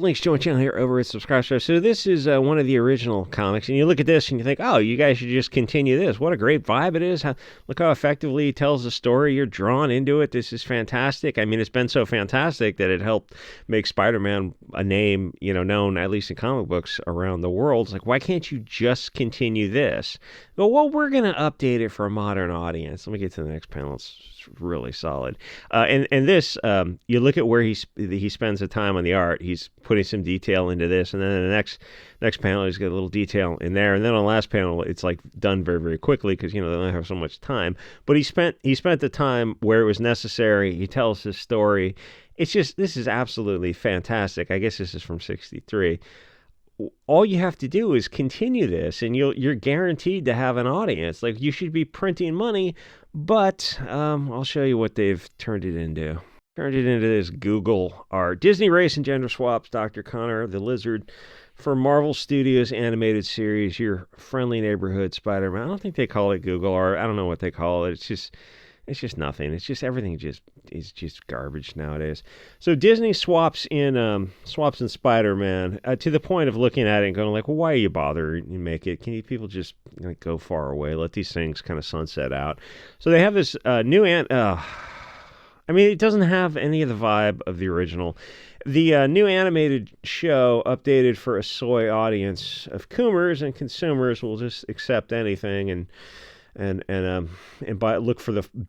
Links to my channel here over at SubStars. So this is one of the original comics, and you look at this and you think, oh, you guys should just continue this. What a great vibe it is. Look how effectively he tells the story. You're drawn into it. This is fantastic. I mean, it's been so fantastic that it helped make Spider-Man a name, known at least in comic books around the world. It's like, why can't you just continue this? Well, we're going to update it for a modern audience. Let me get to the next panel. It's really solid. And this, you look at where he spends the time on the art. He's putting some detail into this, and then in the next panel, he's got a little detail in there, and then on the last panel, it's like done very, very quickly because they don't have so much time. But he spent the time where it was necessary. He tells his story. It's just, this is absolutely fantastic. I guess this is from '63. All you have to do is continue this, and you're guaranteed to have an audience. Like, you should be printing money, but I'll show you what they've turned it into. Turned it into this Google art. Disney race and gender swaps, Dr. Connor the Lizard for Marvel Studios animated series, your friendly neighborhood Spider-Man. I don't think they call it Google art. I don't know what they call it. It's just nothing. It's just everything is just garbage nowadays. So Disney swaps in Spider-Man to the point of looking at it and going like, well, why are you bothering? You make it? Can you people just go far away? Let these things kind of sunset out. So they have this new I mean, it doesn't have any of the vibe of the original. The new animated show, updated for a soy audience of coomers and consumers, will just accept anything and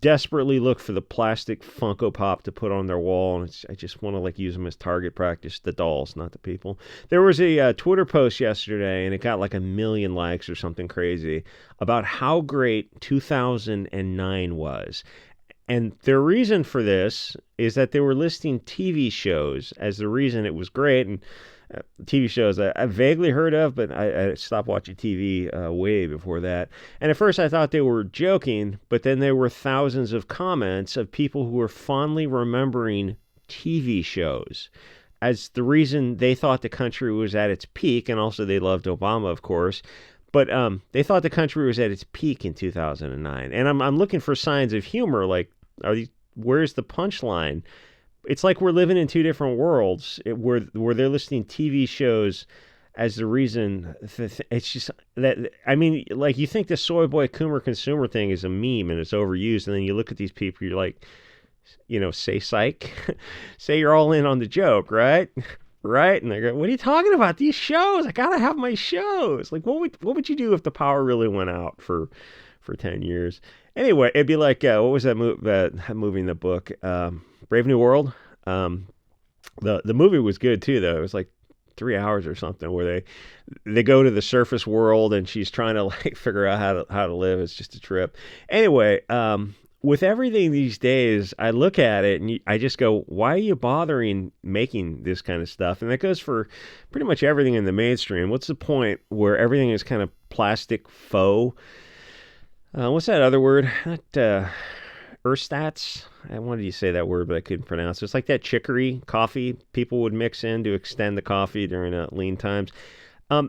desperately look for the plastic Funko Pop to put on their wall. And I just want to use them as target practice, the dolls, not the people. There was a Twitter post yesterday, and it got 1 million likes or something crazy about how great 2009 was. And the reason for this is that they were listing TV shows as the reason it was great. And TV shows I vaguely heard of, but I stopped watching TV way before that. And at first I thought they were joking, but then there were thousands of comments of people who were fondly remembering TV shows as the reason they thought the country was at its peak. And also they loved Obama, of course. But they thought the country was at its peak in 2009. And I'm looking for signs of humor, where's the punchline? It's like we're living in two different worlds where they're listing TV shows as the reason. It's just that, I mean, you think the soy boy coomer consumer thing is a meme and it's overused, and then you look at these people, you're like, say psych, say you're all in on the joke, right? Right? And they go, what are you talking about? These shows, I gotta have my shows. What would you do if the power really went out for 10 years? Anyway, it'd be like, what was that movie in the book? Brave New World. The movie was good too, though. It was 3 hours or something, where they go to the surface world and she's trying to figure out how to live. It's just a trip. Anyway, with everything these days, I look at it and I just go, why are you bothering making this kind of stuff? And that goes for pretty much everything in the mainstream. What's the point where everything is kind of plastic faux? What's that other word? Not erstats. I wanted you to say that word, but I couldn't pronounce it. It's like that chicory coffee people would mix in to extend the coffee during lean times.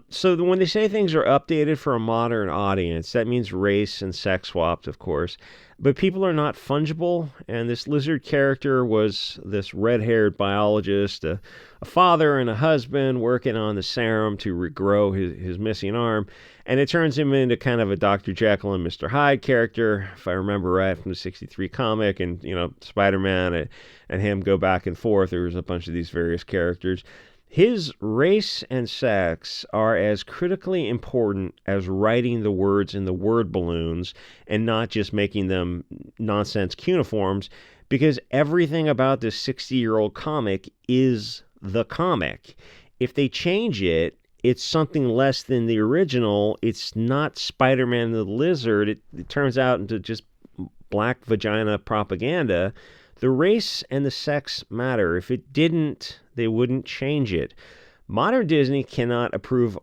So when they say things are updated for a modern audience, that means race and sex swapped, of course. But people are not fungible, and this lizard character was this red-haired biologist, a father and a husband working on the serum to regrow his missing arm, and it turns him into kind of a Dr. Jekyll and Mr. Hyde character, if I remember right, from the '63 comic, and, Spider-Man and him go back and forth. There was a bunch of these various characters. His race and sex are as critically important as writing the words in the word balloons and not just making them nonsense cuneiforms, because everything about this 60-year-old comic is the comic. If they change it, it's something less than the original. It's not Spider-Man the Lizard. It turns out into just black vagina propaganda. The race and the sex matter. If it didn't, they wouldn't change it. Modern Disney cannot improve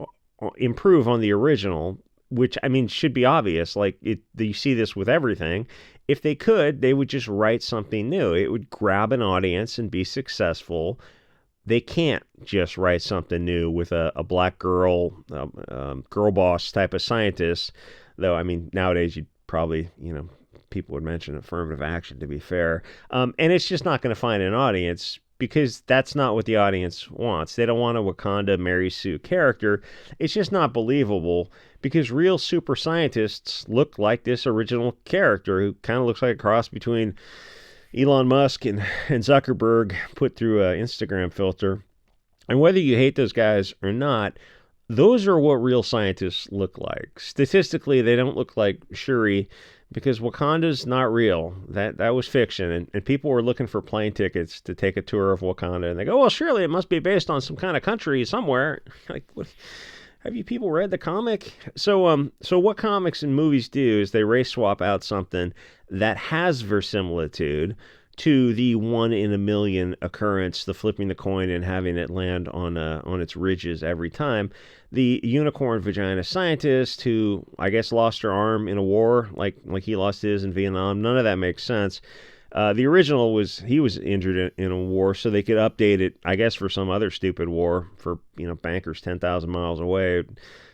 on the original, which, I mean, should be obvious. You see this with everything. If they could, they would just write something new. It would grab an audience and be successful. They can't just write something new with a black girl, girl boss type of scientist. Though, I mean, nowadays you'd probably, people would mention affirmative action, to be fair. And it's just not going to find an audience because that's not what the audience wants. They don't want a Wakanda Mary Sue character. It's just not believable because real super scientists look like this original character who kind of looks like a cross between Elon Musk and Zuckerberg put through an Instagram filter. And whether you hate those guys or not, those are what real scientists look like. Statistically, they don't look like Shuri because Wakanda's not real. That was fiction. And people were looking for plane tickets to take a tour of Wakanda. And they go, well, surely it must be based on some kind of country somewhere. Like, what? Have you people read the comic? So what comics and movies do is they race swap out something that has verisimilitude to the 1 in a million occurrence, the flipping the coin and having it land on its ridges every time. The unicorn vagina scientist who I guess lost her arm in a war, like he lost his in Vietnam. None of that makes sense. The original was he was injured in a war, so they could update it, I guess, for some other stupid war for bankers 10,000 miles away.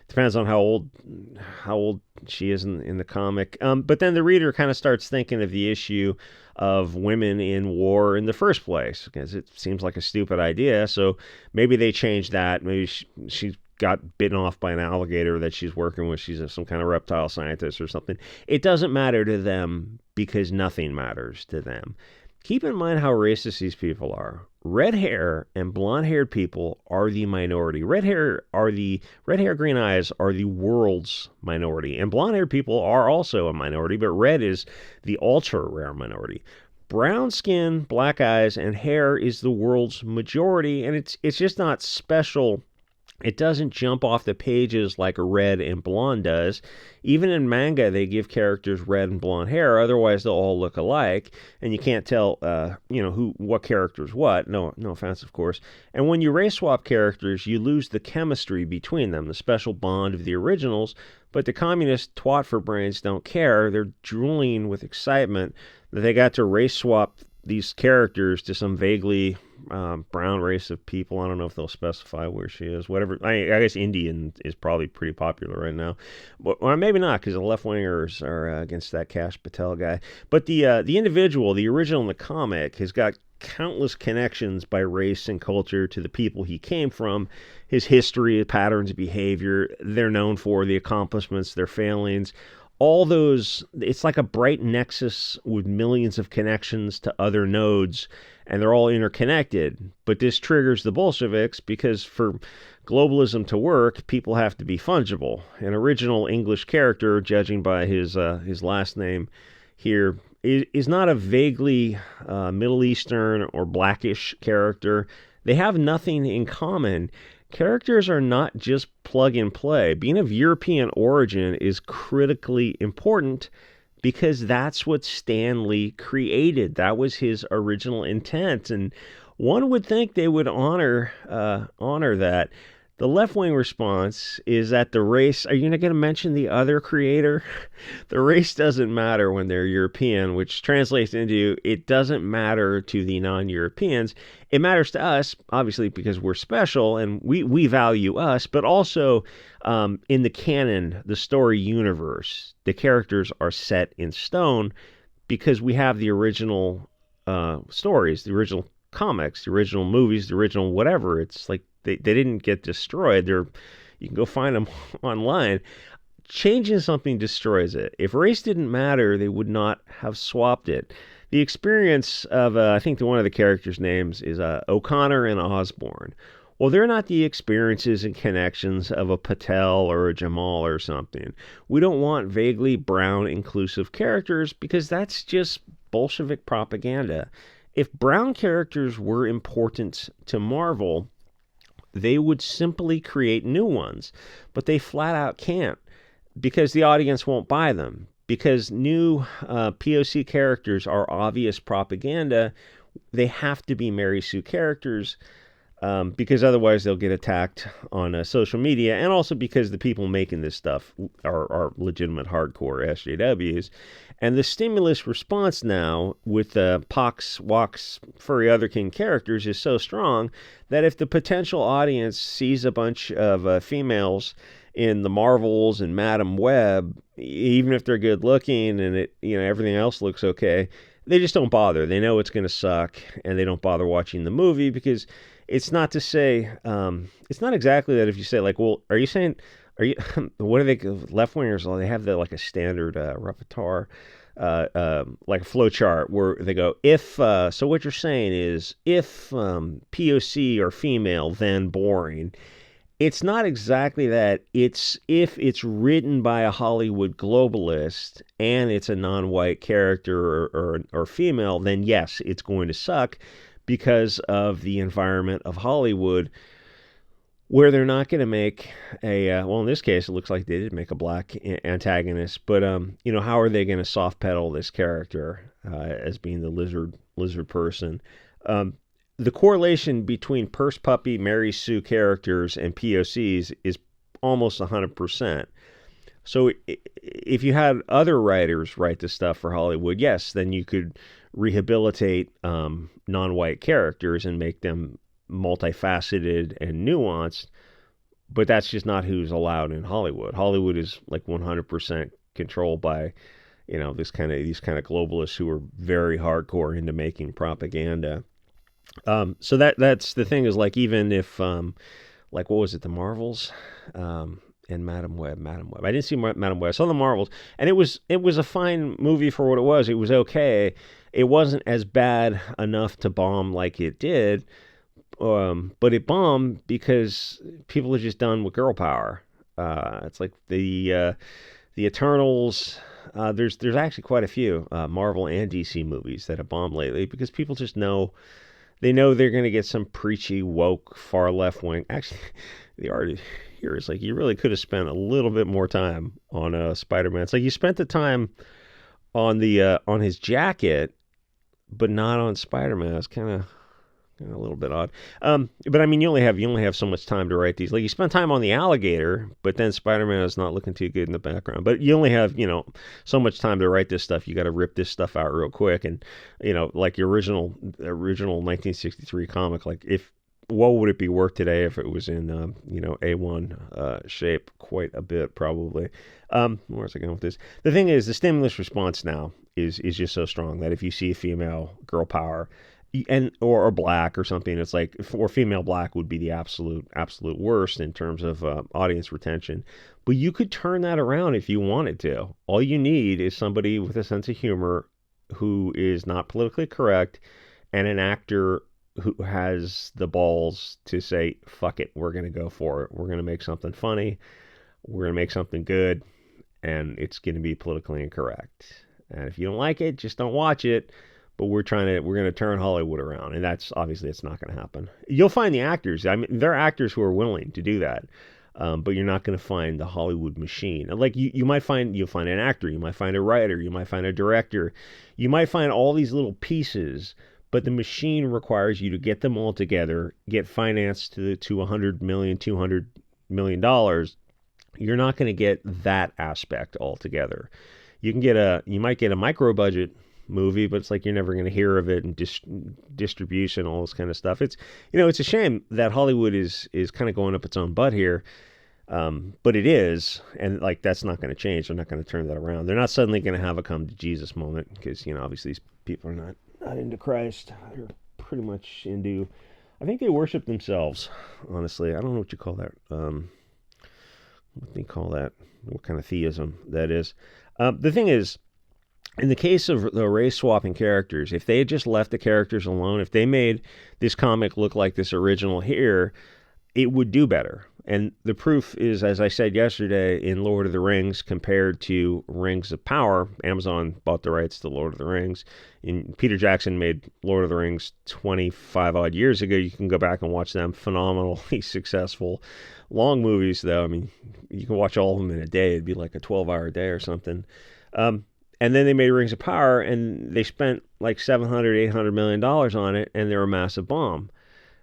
Depends on how old she is in the comic. But then the reader kind of starts thinking of the issue of women in war in the first place, because it seems like a stupid idea. So maybe they changed that. Maybe she got bitten off by an alligator that she's working with. She's some kind of reptile scientist or something. It doesn't matter to them because nothing matters to them. Keep in mind how racist these people are. Red hair and blonde-haired people are the minority. Red hair, green eyes are the world's minority. And blonde-haired people are also a minority, but red is the ultra-rare minority. Brown skin, black eyes, and hair is the world's majority, and it's just not special. It doesn't jump off the pages like red and blonde does. Even in manga, they give characters red and blonde hair. Otherwise, they'll all look alike, and you can't tell, what character's what. No offense, of course. And when you race swap characters, you lose the chemistry between them, the special bond of the originals. But the communist twat for brains don't care. They're drooling with excitement that they got to race swap these characters to some vaguely brown race of people. I don't know if they'll specify where she is. Whatever. I guess Indian is probably pretty popular right now. Or maybe not, because the left-wingers are against that Kash Patel guy. But the individual, the original in the comic, has got countless connections by race and culture to the people he came from, his history, patterns of behavior, they're known for, the accomplishments, their failings. All those, it's like a bright nexus with millions of connections to other nodes, and they're all interconnected. But this triggers the Bolsheviks because for globalism to work, people have to be fungible. An original English character, judging by his last name here, is not a vaguely Middle Eastern or Blackish character. They have nothing in common. Characters are not just plug and play. Being of European origin is critically important because that's what Stan Lee created. That was his original intent, and one would think they would honor that. The left-wing response is that the race, are you not going to mention the other creator? The race doesn't matter when they're European, which translates into it doesn't matter to the non-Europeans. It matters to us, obviously, because we're special and we value us, but also in the canon, the story universe, the characters are set in stone because we have the original stories, the original comics, the original movies, the original whatever. It's like they didn't get destroyed. You can go find them online. Changing something destroys it. If race didn't matter, they would not have swapped it. The experience of, I think one of the characters' names is O'Connor and Osborne. Well, they're not the experiences and connections of a Patel or a Jamal or something. We don't want vaguely brown inclusive characters because that's just Bolshevik propaganda. If brown characters were important to Marvel, they would simply create new ones, but they flat out can't because the audience won't buy them. Because new POC characters are obvious propaganda, they have to be Mary Sue characters because otherwise they'll get attacked on social media, and also because the people making this stuff are legitimate hardcore SJWs. And the stimulus response now with Pox, Wax, Furry Otherkin characters is so strong that if the potential audience sees a bunch of females in the Marvels and Madam Web, even if they're good looking and everything else looks okay, they just don't bother. They know it's going to suck, and they don't bother watching the movie because it's not to say, it's not exactly that if you say, like, well, are you saying, are you, what are they, left wingers, they have the, like a standard repertoire, like a flow chart where they go, if, so what you're saying is, if POC are female, then boring. It's not exactly that. It's if it's written by a Hollywood globalist and it's a non-white character or female, then yes, it's going to suck because of the environment of Hollywood, where they're not going to make a well, in this case, it looks like they did make a black antagonist, but how are they going to soft pedal this character as being the lizard person? The correlation between Purse Puppy, Mary Sue characters and POCs is almost 100%. So if you had other writers write this stuff for Hollywood, yes, then you could rehabilitate non-white characters and make them multifaceted and nuanced, but that's just not who's allowed in Hollywood. Hollywood is like 100% controlled by, these kind of globalists who are very hardcore into making propaganda. So that's the thing is, like, even if like, what was it, the Marvels and Madam Web. I didn't see Madam Web. I saw the Marvels, and it was a fine movie for what it was. It was okay. It wasn't as bad enough to bomb like it did, but it bombed because people are just done with girl power. It's like the Eternals. There's actually quite a few Marvel and DC movies that have bombed lately because people just know. They know they're going to get some preachy, woke, far left wing. Actually, the art here is like, you really could have spent a little bit more time on Spider-Man. It's like you spent the time on the on his jacket, but not on Spider-Man. It's kind of a little bit odd. But I mean, you only have so much time to write these. Like, you spend time on the alligator, but then Spider-Man is not looking too good in the background. But you only have, so much time to write this stuff. You got to rip this stuff out real quick. And, like your original 1963 comic, like, what would it be worth today if it was in, A1 shape? Quite a bit, probably. Where's I going with this? The thing is, the stimulus response now is just so strong that if you see a female girl power, or black or something, it's like, or female black would be the absolute worst in terms of audience retention. But you could turn that around if you wanted to. All you need is somebody with a sense of humor who is not politically correct, and an actor who has the balls to say, fuck it, we're going to go for it. We're going to make something funny. We're going to make something good, and it's going to be politically incorrect. And if you don't like it, just don't watch it. But we're going to turn Hollywood around, and that's obviously, it's not going to happen. You'll find the actors. I mean, there are actors who are willing to do that, but you're not going to find the Hollywood machine. Like, you'll find an actor, you might find a writer, you might find a director, you might find all these little pieces, but the machine requires you to get them all together, get financed to $100 million, $200 million. You're not going to get that aspect altogether. You might get a micro budget movie, but it's like you're never going to hear of it, and distribution, all this kind of stuff. It's it's a shame that Hollywood is kind of going up its own butt here, but it is, and like, that's not going to change. They're not going to turn that around. They're not suddenly going to have a come to Jesus moment, because obviously these people are not into Christ. They're pretty much into, I think they worship themselves, honestly. I don't know what you call that. What do you call that? What kind of theism that is? The thing is, in the case of the race swapping characters, if they had just left the characters alone, if they made this comic look like this original here, it would do better. And the proof is, as I said yesterday, in Lord of the Rings compared to Rings of Power. Amazon bought the rights to Lord of the Rings. And Peter Jackson made Lord of the Rings 25 odd years ago. You can go back and watch them. Phenomenally successful. Long movies, though. I mean, you can watch all of them in a day. It'd be like a 12-hour day or something. And then they made Rings of Power, and they spent like $700-800 million on it, and they're a massive bomb.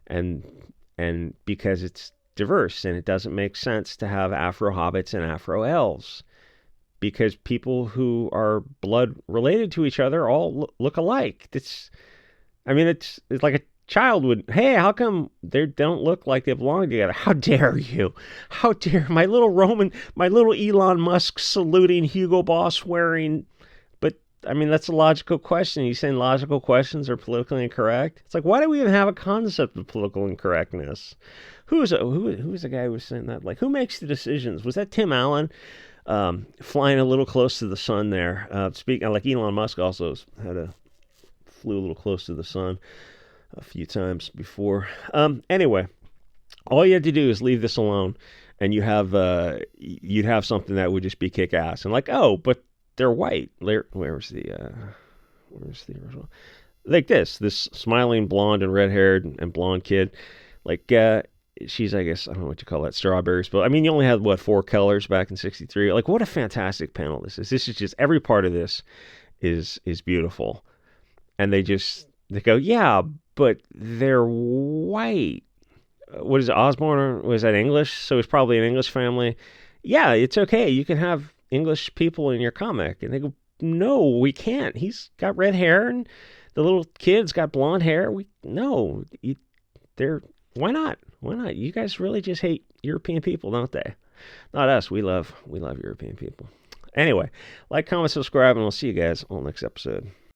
And because it's diverse, and it doesn't make sense to have Afro hobbits and Afro elves, because people who are blood related to each other all look alike. It's like a child would, hey, how come they don't look like they belong together? How dare you? How dare my little Elon Musk saluting Hugo Boss wearing, but I mean, that's a logical question. You saying logical questions are politically incorrect? It's like, why do we even have a concept of political incorrectness? Who's the guy who was saying that? Like, who makes the decisions? Was that Tim Allen? Flying a little close to the sun there. Speaking like Elon Musk also flew a little close to the sun a few times before. Anyway, all you had to do is leave this alone, and you'd have something that would just be kick ass. And like, oh, but they're white. Where's the original? Like this smiling blonde and red haired and blonde kid, like she's, I guess, I don't know what you call that, strawberries. But I mean, you only had what, 4 colors back in '63. Like, what a fantastic panel this is. This is just, every part of this is beautiful. And they go, yeah, but they're white. What is it, Osborne? Was that English? So it's probably an English family. Yeah, it's okay. You can have English people in your comic. And they go, no, we can't. He's got red hair, and the little kid's got blonde hair. Why not? Why not? You guys really just hate European people, don't they? Not us. We love European people. Anyway, like, comment, subscribe, and we'll see you guys on the next episode.